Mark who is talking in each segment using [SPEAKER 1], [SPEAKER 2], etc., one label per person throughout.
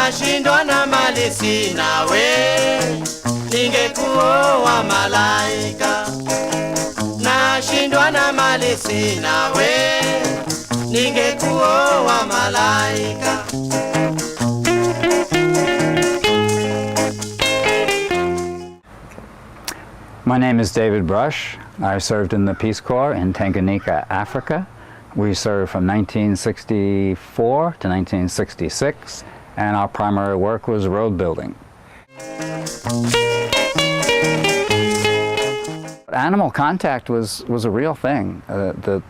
[SPEAKER 1] nashindwa na mali sina we, ningekuoa malaika. Nashindwa na mali sina we, ningekuoa malaika.
[SPEAKER 2] My name is David Brush. I served in the Peace Corps in Tanganyika, Africa. We served from 1964 to 1966, and our primary work was road building. Animal contact was a real thing.
[SPEAKER 3] The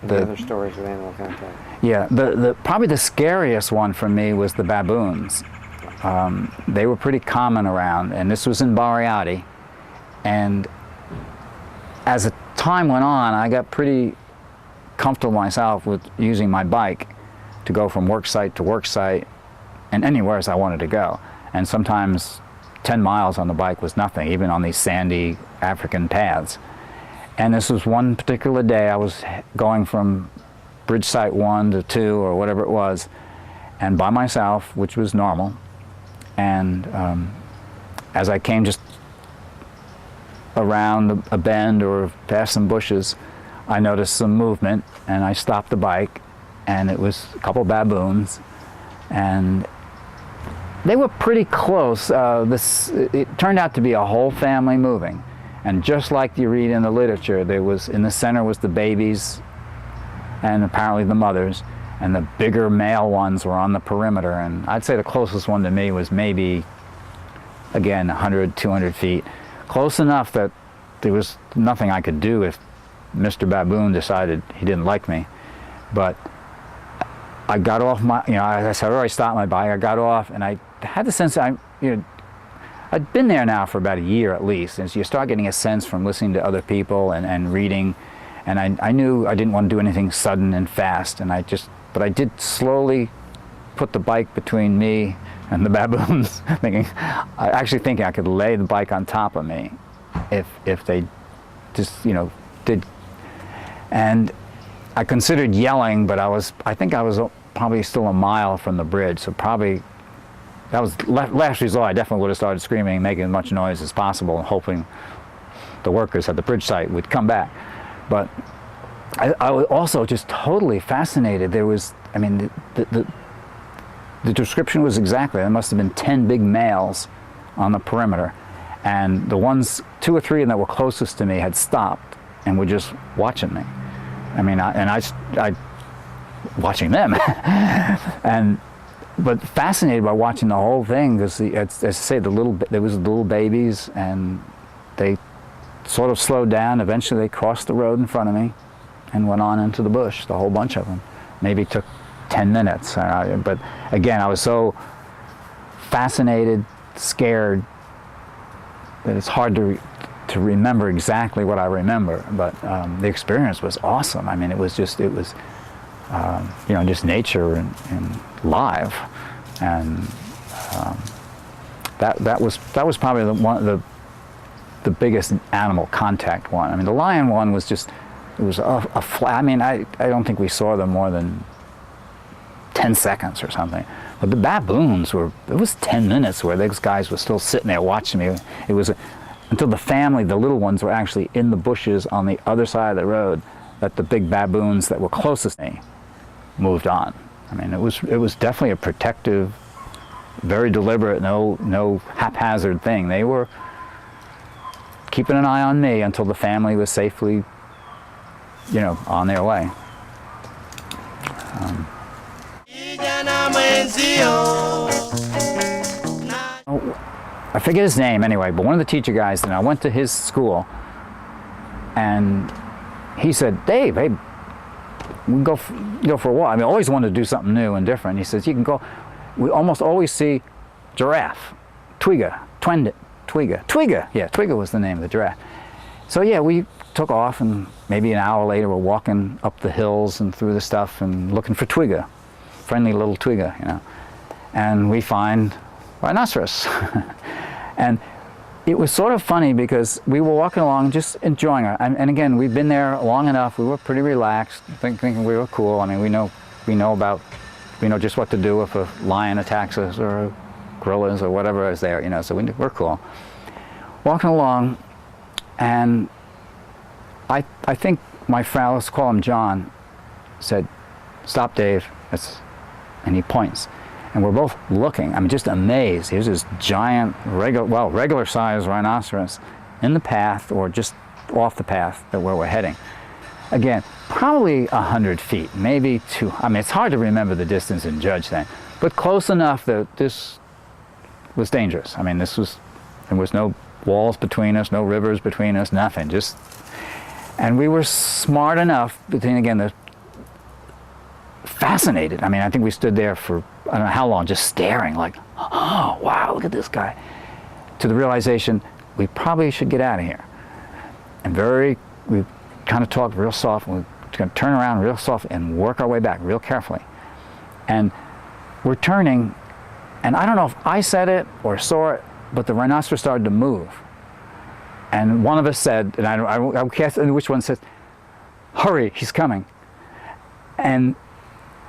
[SPEAKER 3] other stories of animal contact?
[SPEAKER 2] Yeah, probably the scariest one for me was the baboons. They were pretty common around, and this was in Bariadi. And as the time went on, I got pretty comfortable myself with using my bike to go from work site to work site and anywhere else I wanted to go. And sometimes 10 miles on the bike was nothing, even on these sandy African paths. And this was one particular day I was going from bridge site 1 to 2 or whatever it was, and by myself, which was normal. And as I came just around a bend or past some bushes, I noticed some movement, and I stopped the bike, and it was a couple baboons, and they were pretty close. It turned out to be a whole family moving, and just like you read in the literature, there was in the center was the babies, and apparently the mothers, and the bigger male ones were on the perimeter. And I'd say the closest one to me was maybe, again, 100, 200 feet. Close enough that there was nothing I could do if Mr. Baboon decided he didn't like me. But I got off my, I said, I stopped my bike, I got off, and I had the sense that I'd been there now for about a year at least, and so you start getting a sense from listening to other people and reading, and I knew I didn't want to do anything sudden and fast, and but I did slowly put the bike between me and the baboons, actually thinking I could lay the bike on top of me if they just, did. And I considered yelling, but I think I was probably still a mile from the bridge, so probably that was last resort. I definitely would have started screaming, making as much noise as possible, and hoping the workers at the bridge site would come back. But I was also just totally fascinated. There was, the description was exactly, there must have been 10 big males on the perimeter, and the ones, 2 or 3 of them that were closest to me had stopped and were just watching me. I watching them, but fascinated by watching the whole thing, because as I say, there was little babies, and they sort of slowed down. Eventually, they crossed the road in front of me and went on into the bush. The whole bunch of them. Maybe took 10 minutes, but again, I was so fascinated, scared, that it's hard to remember exactly what I remember. But the experience was awesome. It was just nature and live, and that was probably one of the biggest animal contact one. The lion one was just, it was a flat. I don't think we saw them more than 10 seconds or something. But the baboons it was 10 minutes where those guys were still sitting there watching me. It was until the little ones were actually in the bushes on the other side of the road, that the big baboons that were closest to me moved on. It was definitely a protective, very deliberate, no haphazard thing. They were keeping an eye on me until the family was safely, on their way. I forget his name anyway, but one of the teacher guys, and I went to his school, and he said, "Dave, hey, we can go for a walk." I always wanted to do something new and different. He says, "You can go." We almost always see giraffe, Twiga. Yeah, Twiga was the name of the giraffe. So yeah, we took off, and maybe an hour later, we're walking up the hills and through the stuff and looking for Twiga, friendly little Twiga, and we find rhinoceros. And it was sort of funny because we were walking along just enjoying it. And again, we've been there long enough. We were pretty relaxed, thinking we were cool. We know about we know just what to do if a lion attacks us or gorillas or whatever is there, you know, so we're cool. Walking along, and I think my friend, let's call him John, said, "Stop, Dave," and he points. And we're both looking, I mean, just amazed. Here's this giant, regular sized rhinoceros in the path, or just off the path where we're heading. Again, probably 100 feet, maybe two. I mean, it's hard to remember the distance and judge that, but close enough that this was dangerous. I mean, there was no walls between us, no rivers between us, nothing. And we were smart enough, but then again, fascinated. I mean, I think we stood there for, I don't know how long, just staring like, oh, wow, look at this guy. To the realization, we probably should get out of here. And we kind of talked real soft, and we're going to turn around real soft and work our way back real carefully. And we're turning, and I don't know if I said it or saw it, but the rhinoceros started to move. And one of us said, and I guess which one said, "Hurry, he's coming." And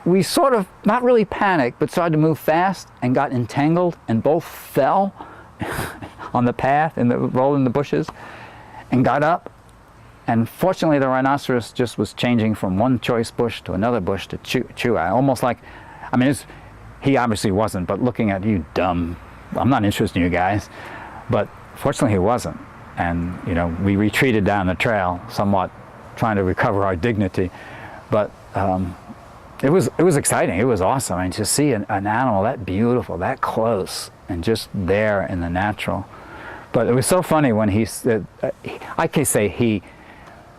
[SPEAKER 2] we sort of, not really panicked, but started to move fast and got entangled and both fell on the path and rolled in the bushes and got up. And fortunately, the rhinoceros just was changing from one choice bush to another bush to chew at. Almost like, I mean, he obviously wasn't, but looking at you dumb, I'm not interested in you guys. But fortunately, he wasn't. And, you know, we retreated down the trail, somewhat trying to recover our dignity. But it was exciting. It was awesome. I mean, to see an animal that beautiful, that close, and just there in the natural. But it was so funny when he said, I can say he,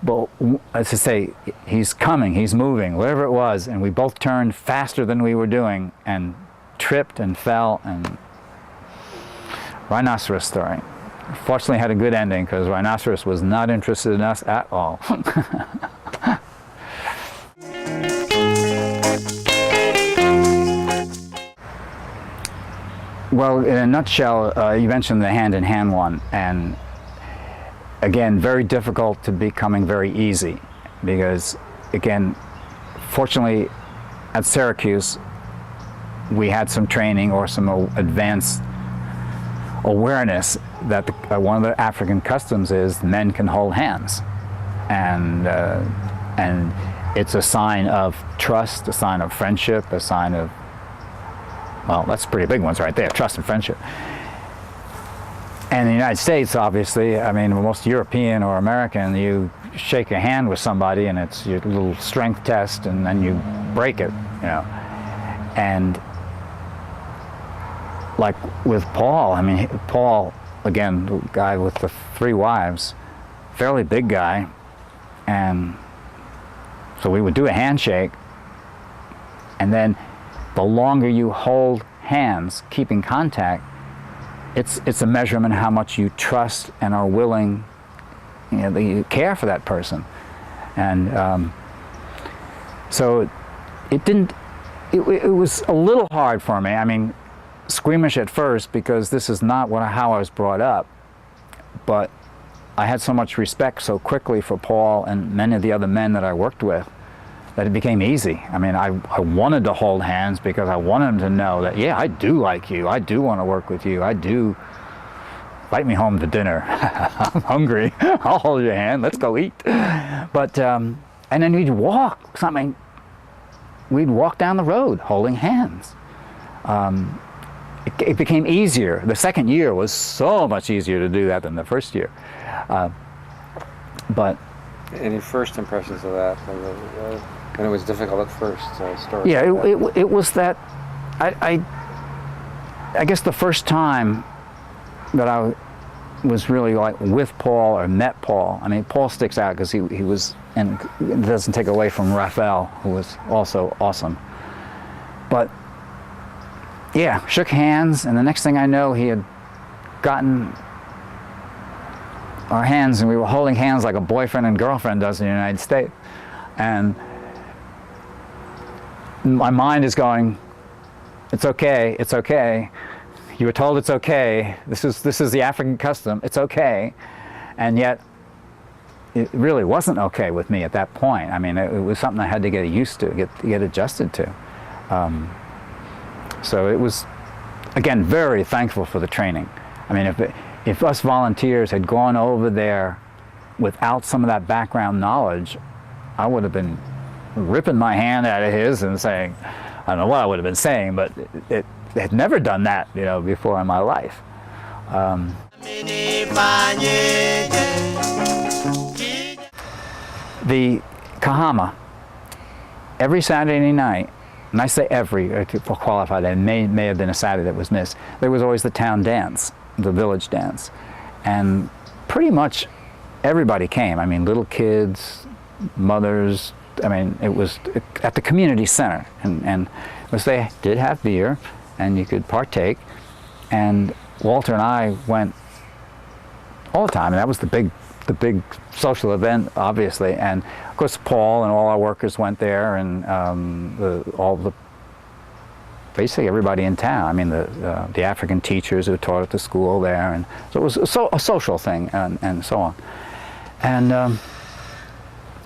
[SPEAKER 2] but to say he's coming, he's moving, whatever it was, and we both turned faster than we were doing and tripped and fell, and rhinoceros story. Fortunately, had a good ending because rhinoceros was not interested in us at all. Well, in a nutshell, you mentioned the hand-in-hand one, and again, very difficult to becoming very easy, because again, fortunately, at Syracuse, we had some training or some advanced awareness that one of the African customs is men can hold hands, and it's a sign of trust, a sign of friendship, a sign of, well, that's pretty big ones right there, trust and friendship. And in the United States, obviously, I mean, most European or American, you shake a hand with somebody and it's your little strength test, and then you break it, you know. And like with Paul, I mean, Paul, again, the guy with the 3 wives, fairly big guy, and so we would do a handshake, and then the longer you hold hands, keeping contact, it's a measurement of how much you trust and are willing, you know, you care for that person. And so it was a little hard for me. I mean, squeamish at first, because this is not how I was brought up, but I had so much respect so quickly for Paul and many of the other men that I worked with that it became easy. I mean, I wanted to hold hands because I wanted them to know that, yeah, I do like you, I do want to work with you, I do. Invite me home to dinner. I'm hungry. I'll hold your hand. Let's go eat. But and then we'd walk. We'd walk down the road holding hands. It became easier. The second year was so much easier to do that than the first year. But
[SPEAKER 3] any first impressions of that? And it was difficult at first. Stories.
[SPEAKER 2] Yeah, it was that. I guess the first time that I was really like with Paul or met Paul. I mean, Paul sticks out because he was, and it doesn't take away from Raphael, who was also awesome. But yeah, shook hands, and the next thing I know, he had gotten our hands, and we were holding hands like a boyfriend and girlfriend does in the United States. And my mind is going, it's okay, it's okay. You were told it's okay. This is the African custom. It's okay, and yet it really wasn't okay with me at that point. I mean, it was something I had to get used to, get adjusted to. So it was, again, very thankful for the training. I mean, if us volunteers had gone over there without some of that background knowledge, I would have been ripping my hand out of his and saying, I don't know what I would have been saying, but it had never done that, you know, before in my life. The Kahama, every Saturday night, and I say every, to qualify that, it may have been a Saturday that was missed, there was always the town dance, the village dance. And pretty much everybody came. I mean, little kids, mothers, I mean, it was at the community center. And they did have beer, and you could partake. And Walter and I went all the time, and that was the big social event, obviously. And of course, Paul and all our workers went there, and basically everybody in town. I mean, the African teachers who taught at the school there, and so it was a social thing, and so on. And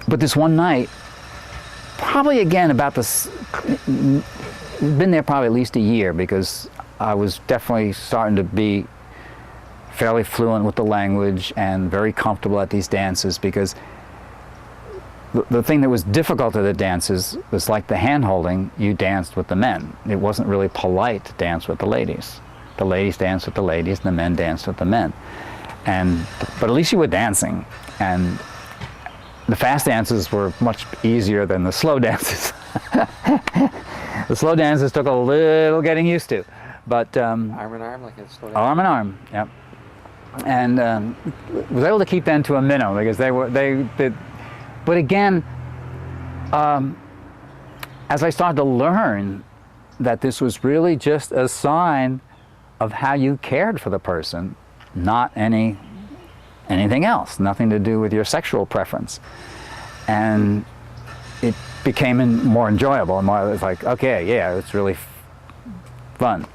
[SPEAKER 2] but this one night, probably again about this, been there probably at least a year, because I was definitely starting to be fairly fluent with the language and very comfortable at these dances, because the thing that was difficult at the dances was like the hand-holding. You danced with the men. It wasn't really polite to dance with the ladies. The ladies danced with the ladies, and the men danced with the men. But at least you were dancing. And the fast dances were much easier than the slow dances. The slow dances took a little getting used to. But
[SPEAKER 3] arm in arm, like a slow dance?
[SPEAKER 2] Arm in arm, yep. And was able to keep them to a minimum, because but again, as I started to learn that this was really just a sign of how you cared for the person, not anything else, nothing to do with your sexual preference. And it became more enjoyable, and more, it was like, okay, yeah, it's really fun.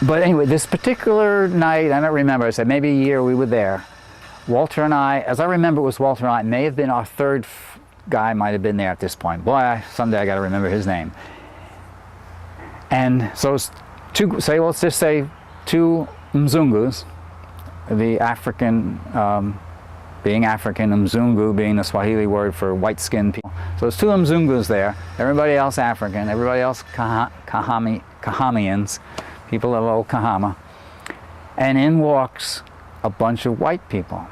[SPEAKER 2] But anyway, this particular night, I don't remember, I said maybe a year we were there. Walter and I, as I remember, it was Walter and I, may have been our third guy, might have been there at this point. Boy, someday I got to remember his name. And so it's let's just say two Mzungus, the African, being African, Mzungu being the Swahili word for white-skinned people. So there's two Mzungus there, everybody else African, everybody else Kahamians, people of old Kahama. And in walks a bunch of white people.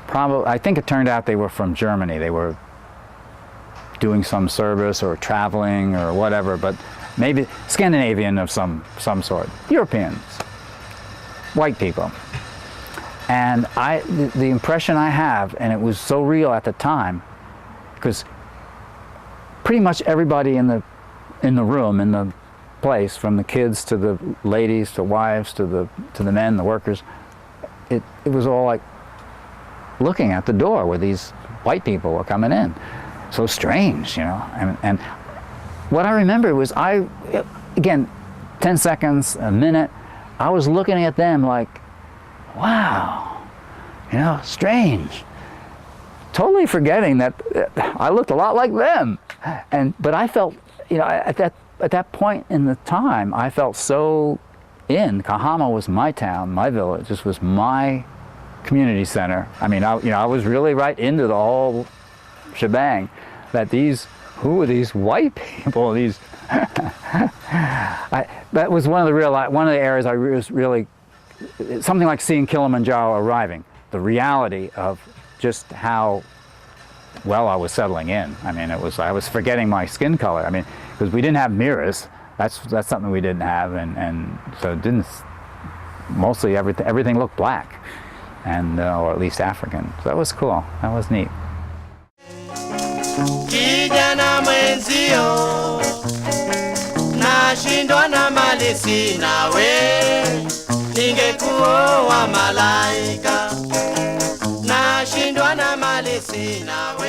[SPEAKER 2] Probably, I think it turned out they were from Germany. They were doing some service or traveling or whatever, but maybe Scandinavian of some sort. Europeans, white people. And the impression I have, and it was so real at the time, because pretty much everybody in the room, in the place, from the kids to the ladies to wives to the men, the workers, it was all like looking at the door where these white people were coming in. So strange, you know. And what I remember was again, 10 seconds, a minute, I was looking at them like, wow, you know, strange. Totally forgetting that I looked a lot like them. But I felt, you know, at that point in the time, I felt so in. Kahama was my town, my village. This was my community center. I mean, I was really right into the whole shebang. That who were these white people? These, that was one of the areas I was really, something like seeing Kilimanjaro arriving. The reality of just how well I was settling in. I mean, I was forgetting my skin color. I mean, because we didn't have mirrors. That's something we didn't have, and so it didn't. Mostly everything looked black, and or at least African. So that was cool. That was neat.
[SPEAKER 1] Kijana mwenzio, nashindwa na mali sina we, ningekuoa malaika. Nashindwa na mali sina we.